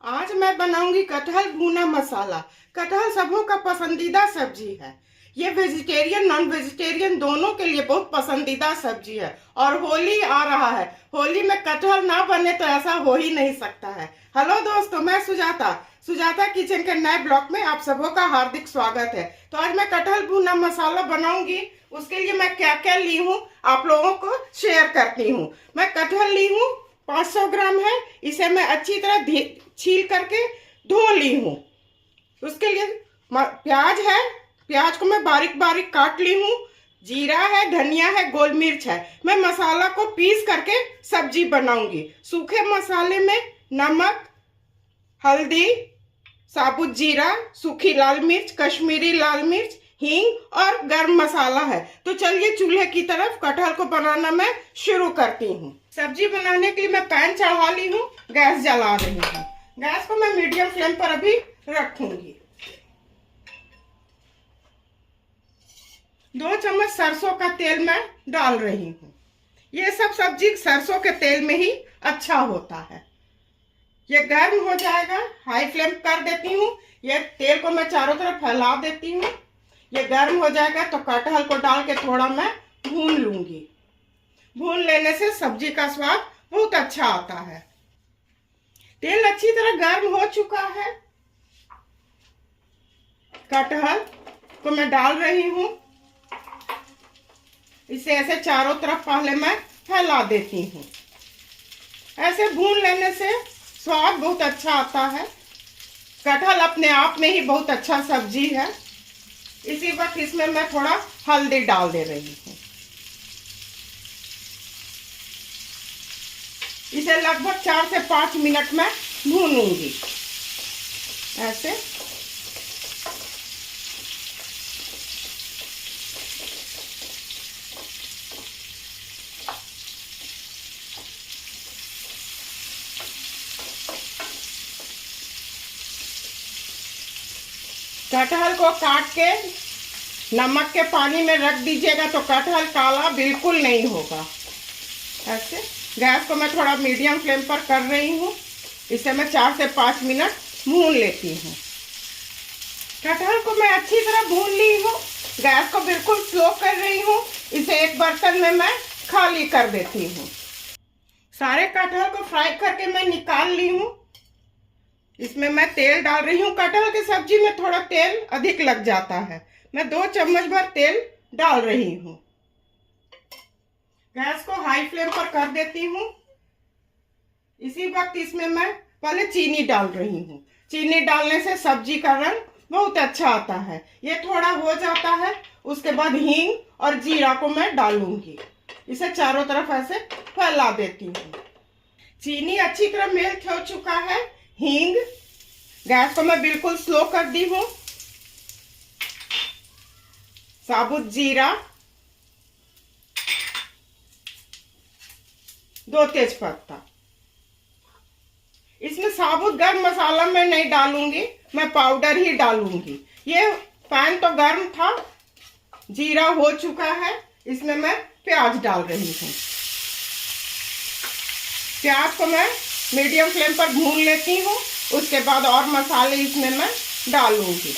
आज मैं बनाऊंगी कटहल भुना मसाला। कटहल सबों का पसंदीदा सब्जी है। ये वेजिटेरियन नॉन वेजिटेरियन दोनों के लिए बहुत पसंदीदा सब्जी है। और होली आ रहा है, होली में कटहल ना बने तो ऐसा हो ही नहीं सकता है। हेलो दोस्तों, मैं सुजाता सुजाता किचन के नए ब्लॉग में आप सबों का हार्दिक स्वागत है। तो आज मैं कटहल भुना मसाला बनाऊंगी। उसके लिए मैं क्या क्या ली हूँ आप लोगों को शेयर करती हूँ। मैं कटहल ली हूँ 500 ग्राम है। इसे मैं अच्छी तरह छील करके धो ली हूँ। उसके लिए प्याज है, प्याज को मैं बारीक बारीक काट ली हूँ। जीरा है, धनिया है, गोल मिर्च है। मैं मसाला को पीस करके सब्जी बनाऊंगी। सूखे मसाले में नमक, हल्दी, साबुत जीरा, सूखी लाल मिर्च, कश्मीरी लाल मिर्च, हींग और गरम मसाला है। तो चलिए चूल्हे की तरफ कटहल को बनाना मैं शुरू करती हूँ। सब्जी बनाने के लिए मैं पैन चढ़ा ली हूँ, गैस जला रही हूँ। गैस को मैं मीडियम फ्लेम पर अभी रखूंगी। 2 चम्मच सरसों का तेल मैं डाल रही हूँ। ये सब सब्जी सरसों के तेल में ही अच्छा होता है। ये गर्म हो जाएगा, हाई फ्लेम कर देती हूँ। ये तेल को मैं चारों तरफ फैला देती हूँ। ये गर्म हो जाएगा तो कटहल को डाल के थोड़ा मैं भून लूंगी। भून लेने से सब्जी का स्वाद बहुत अच्छा आता है। तेल अच्छी तरह गर्म हो चुका है। कटहल को मैं डाल रही हूँ। इसे ऐसे चारों तरफ पहले मैं फैला देती हूँ। ऐसे भून लेने से स्वाद बहुत अच्छा आता है। कटहल अपने आप में ही बहुत अच्छा सब्जी है। इसी वक्त इसमें मैं थोड़ा हल्दी डाल दे रही हूँ। इसे लगभग 4 से 5 मिनट में भूनूंगी। ऐसे कटहल को काट के नमक के पानी में रख दीजिएगा तो कटहल काला बिल्कुल नहीं होगा। ऐसे गैस को मैं थोड़ा मीडियम फ्लेम पर कर रही हूँ। इसे मैं 4 से 5 मिनट भून लेती हूँ। कटहल को मैं अच्छी तरह भून ली हूँ। गैस को बिल्कुल स्लो कर रही हूँ। इसे एक बर्तन में मैं खाली कर देती हूँ। सारे कटहल को फ्राई करके मैं निकाल ली हूँ। इसमें मैं तेल डाल रही हूँ। कटहल की सब्जी में थोड़ा तेल अधिक लग जाता है। मैं 2 चम्मच भर तेल डाल रही हूँ। गैस को हाई फ्लेम पर कर देती हूँ। इसी वक्त इसमें मैं पहले चीनी डाल रही हूँ। चीनी डालने से सब्जी का रंग बहुत अच्छा आता है। ये थोड़ा हो जाता है, उसके बाद हींग और जीरा को मैं डालूंगी। इसे चारों तरफ ऐसे फैला देती हूँ। चीनी अच्छी तरह मेल्ट हो चुका है। हींग, गैस को मैं बिल्कुल स्लो कर दी हूँ। साबुत जीरा, 2 तेज पत्ता। इसमें साबुत गरम मसाला मैं नहीं डालूंगी, मैं पाउडर ही डालूंगी। ये पैन तो गर्म था, जीरा हो चुका है। इसमें मैं प्याज डाल रही हूँ। प्याज को मैं मीडियम फ्लेम पर भून लेती हूँ। उसके बाद और मसाले इसमें मैं डालूंगी।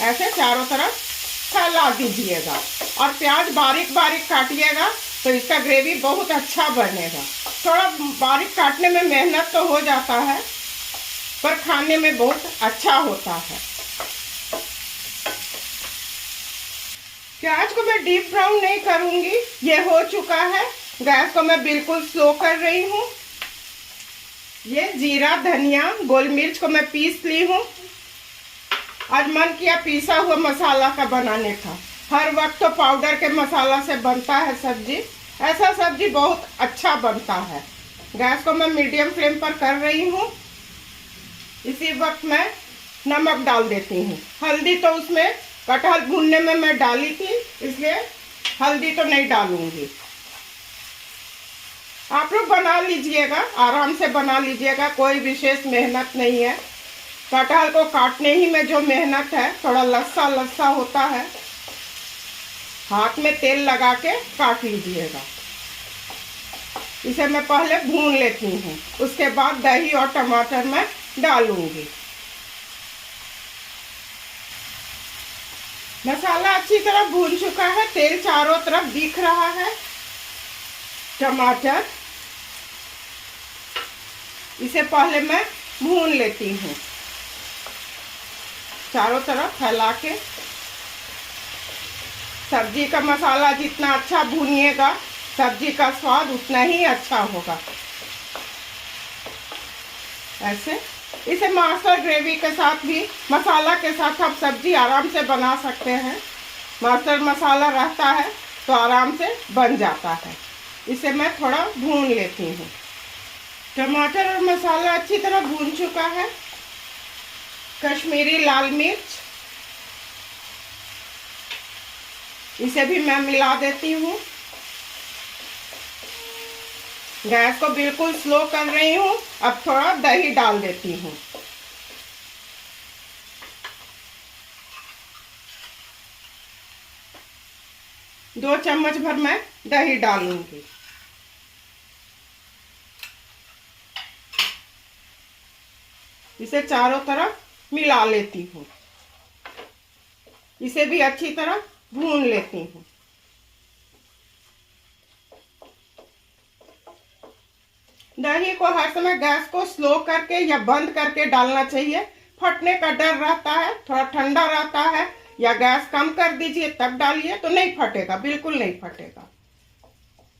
ऐसे चारों तरफ फैला दीजिएगा और प्याज बारीक बारीक काटिएगा तो इसका ग्रेवी बहुत अच्छा बनेगा। थोड़ा बारीक काटने में मेहनत तो हो जाता है, पर खाने में बहुत अच्छा होता है। प्याज को मैं डीप ब्राउन नहीं करूंगी। ये हो चुका है। गैस को मैं बिल्कुल स्लो कर रही हूँ। ये जीरा, धनिया, गोल मिर्च को मैं पीस ली हूँ। आज मन किया पीसा हुआ मसाला का बनाने का। हर वक्त तो पाउडर के मसाला से बनता है सब्जी। ऐसा सब्जी बहुत अच्छा बनता है। गैस को मैं मीडियम फ्लेम पर कर रही हूँ। इसी वक्त मैं नमक डाल देती हूँ। हल्दी तो उसमें कटहल भूनने में मैं डाली थी, इसलिए हल्दी तो नहीं डालूंगी। आप लोग बना लीजिएगा, आराम से बना लीजिएगा, कोई विशेष मेहनत नहीं है। कटहल को काटने ही में जो मेहनत है, थोड़ा लस्सा लस्सा होता है। हाथ में तेल लगा के काट लीजिएगा। इसे मैं पहले भून लेती हूँ। उसके बाद दही और टमाटर मैं डालूंगी। मसाला अच्छी तरह भून चुका है, तेल चारों तरफ दिख रहा है। टमाटर, इसे पहले मैं भून लेती हूँ चारों तरफ फैला के। सब्जी का मसाला जितना अच्छा भूनिएगा, सब्जी का स्वाद उतना ही अच्छा होगा। ऐसे इसे मास्टर ग्रेवी के साथ भी, मसाला के साथ आप सब्जी आराम से बना सकते हैं। मास्टर मसाला रहता है तो आराम से बन जाता है। इसे मैं थोड़ा भून लेती हूँ। टमाटर और मसाला अच्छी तरह भून चुका है। कश्मीरी लाल मिर्च, इसे भी मैं मिला देती हूँ। गैस को बिल्कुल स्लो कर रही हूँ। अब थोड़ा दही डाल देती हूँ। दो चम्मच भर मैं दही डालूंगी। इसे चारों तरफ मिला लेती हूँ। इसे भी अच्छी तरह भून लेती हूँ। दही को हर समय गैस को स्लो करके या बंद करके डालना चाहिए। फटने का डर रहता है, थोड़ा ठंडा रहता है, या गैस कम कर दीजिए तब डालिए तो नहीं फटेगा, बिल्कुल नहीं फटेगा।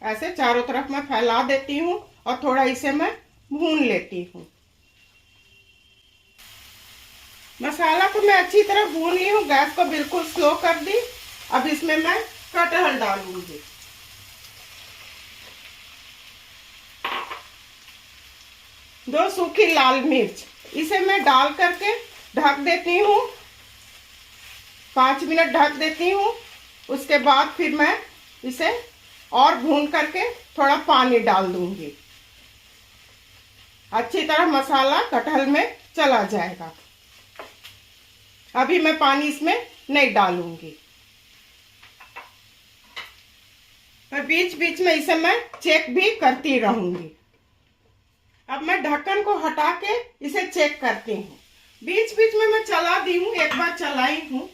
ऐसे चारों तरफ मैं फैला देती हूँ और थोड़ा इसे मैं भून लेती हूँ। मसाला को मैं अच्छी तरह भून ली हूँ, गैस को बिल्कुल स्लो कर दी। अब इसमें मैं कटहल डालूंगी। दो सूखी लाल मिर्च, इसे मैं डाल करके ढक देती हूँ। 5 मिनट ढक देती हूँ। उसके बाद फिर मैं इसे और भून करके थोड़ा पानी डाल दूंगी। अच्छी तरह मसाला कटहल में चला जाएगा। अभी मैं पानी इसमें नहीं डालूंगी। और बीच बीच में इसे मैं चेक भी करती रहूंगी। अब मैं ढक्कन को हटा के इसे चेक करती हूँ। बीच बीच में मैं चला दी हूँ, एक बार चलाई हूँ।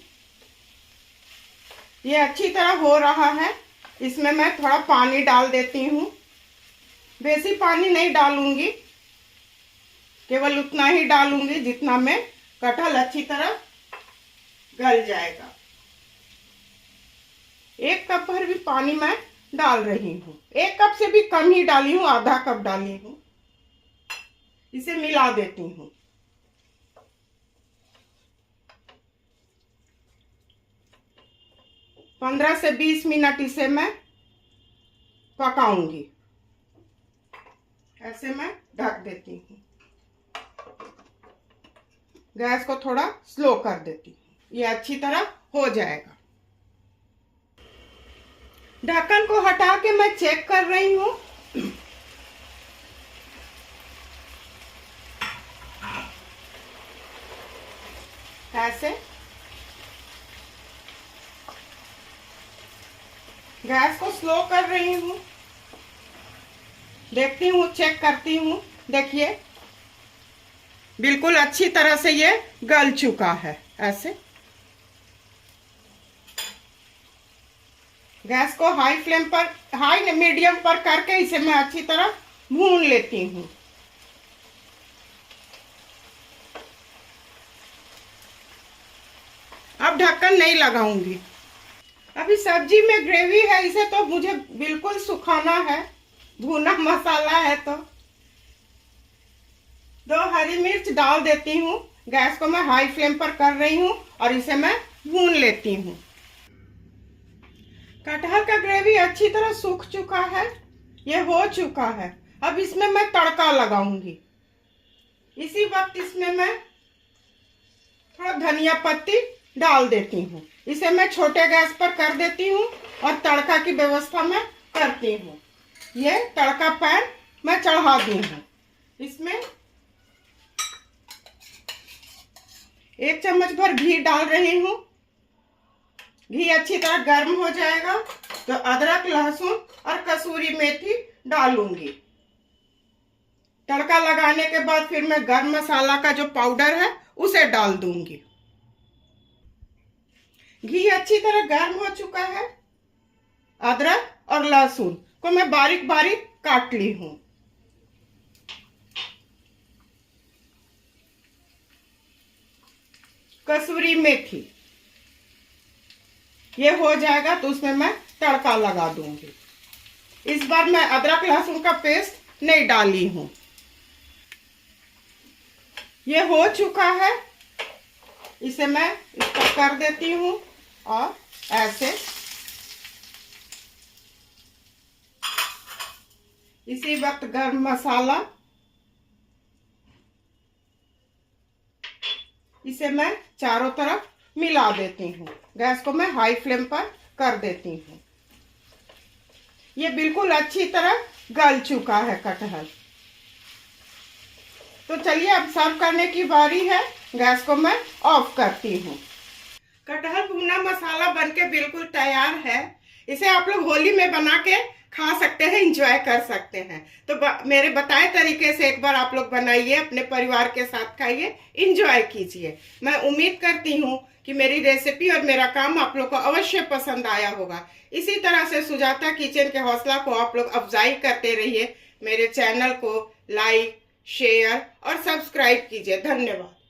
ये अच्छी तरह हो रहा है। इसमें मैं थोड़ा पानी डाल देती हूँ। बेसी पानी नहीं डालूंगी, केवल उतना ही डालूंगी जितना में कटहल अच्छी तरह गल जाएगा। 1 कप भर भी पानी मैं डाल रही हूँ। 1 कप से भी कम ही डाली हूँ, आधा कप डाली हूँ। इसे मिला देती हूँ। पंद्रह से 20 मिनट इसे मैं पकाऊंगी। ऐसे मैं ढक देती हूँ। गैस को थोड़ा स्लो कर देती हूँ। ये अच्छी तरह हो जाएगा। ढक्कन को हटा के मैं चेक कर रही हूँ। ऐसे गैस को स्लो कर रही हूँ। देखती हूँ, चेक करती हूँ। देखिए बिल्कुल अच्छी तरह से ये गल चुका है। ऐसे गैस को हाई फ्लेम पर, हाई मीडियम पर करके इसे मैं अच्छी तरह भून लेती हूँ। अब ढक्कन नहीं लगाऊंगी। अभी सब्जी में ग्रेवी है, इसे तो मुझे बिल्कुल सुखाना है। भुना मसाला है तो 2 हरी मिर्च डाल देती हूँ। गैस को मैं हाई फ्लेम पर कर रही हूँ और इसे मैं भून लेती हूँ। कटहल का ग्रेवी अच्छी तरह सूख चुका है, ये हो चुका है। अब इसमें मैं तड़का लगाऊंगी। इसी वक्त इसमें मैं थोड़ा धनिया पत्ती डाल देती हूँ। इसे मैं छोटे गैस पर कर देती हूँ और तड़का की व्यवस्था मैं करती हूँ। ये तड़का पैन मैं चढ़ा दी हूँ। इसमें 1 चम्मच भर घी डाल रही हूँ। घी अच्छी तरह गर्म हो जाएगा तो अदरक, लहसुन और कसूरी मेथी डालूंगी। तड़का लगाने के बाद फिर मैं गरम मसाला का जो पाउडर है उसे डाल दूंगी। घी अच्छी तरह गर्म हो चुका है। अदरक और लहसुन को मैं बारीक बारीक काट ली हूं। कसूरी मेथी, ये हो जाएगा तो उसमें मैं तड़का लगा दूंगी। इस बार मैं अदरक लहसुन का पेस्ट नहीं डाली हूं। ये हो चुका है, इसे मैं इसको कर देती हूं और ऐसे इसी वक्त गरम मसाला, इसे मैं चारों तरफ मिला देती हूँ। गैस को मैं हाई फ्लेम पर कर देती हूँ। ये बिल्कुल अच्छी तरह गल चुका है कटहल। तो चलिए अब सर्व करने की बारी है। गैस को मैं ऑफ करती हूँ। कटहल भुना मसाला बनके बिल्कुल तैयार है। इसे आप लोग होली में बना के खा सकते हैं, एंजॉय कर सकते हैं। तो मेरे बताए तरीके से एक बार आप लोग बनाइए, अपने परिवार के साथ खाइए, एंजॉय कीजिए। मैं उम्मीद करती हूँ कि मेरी रेसिपी और मेरा काम आप लोग को अवश्य पसंद आया होगा। इसी तरह से सुजाता किचन के हौसला को आप लोग अफजाई करते रहिए। मेरे चैनल को लाइक, शेयर और सब्सक्राइब कीजिए। धन्यवाद।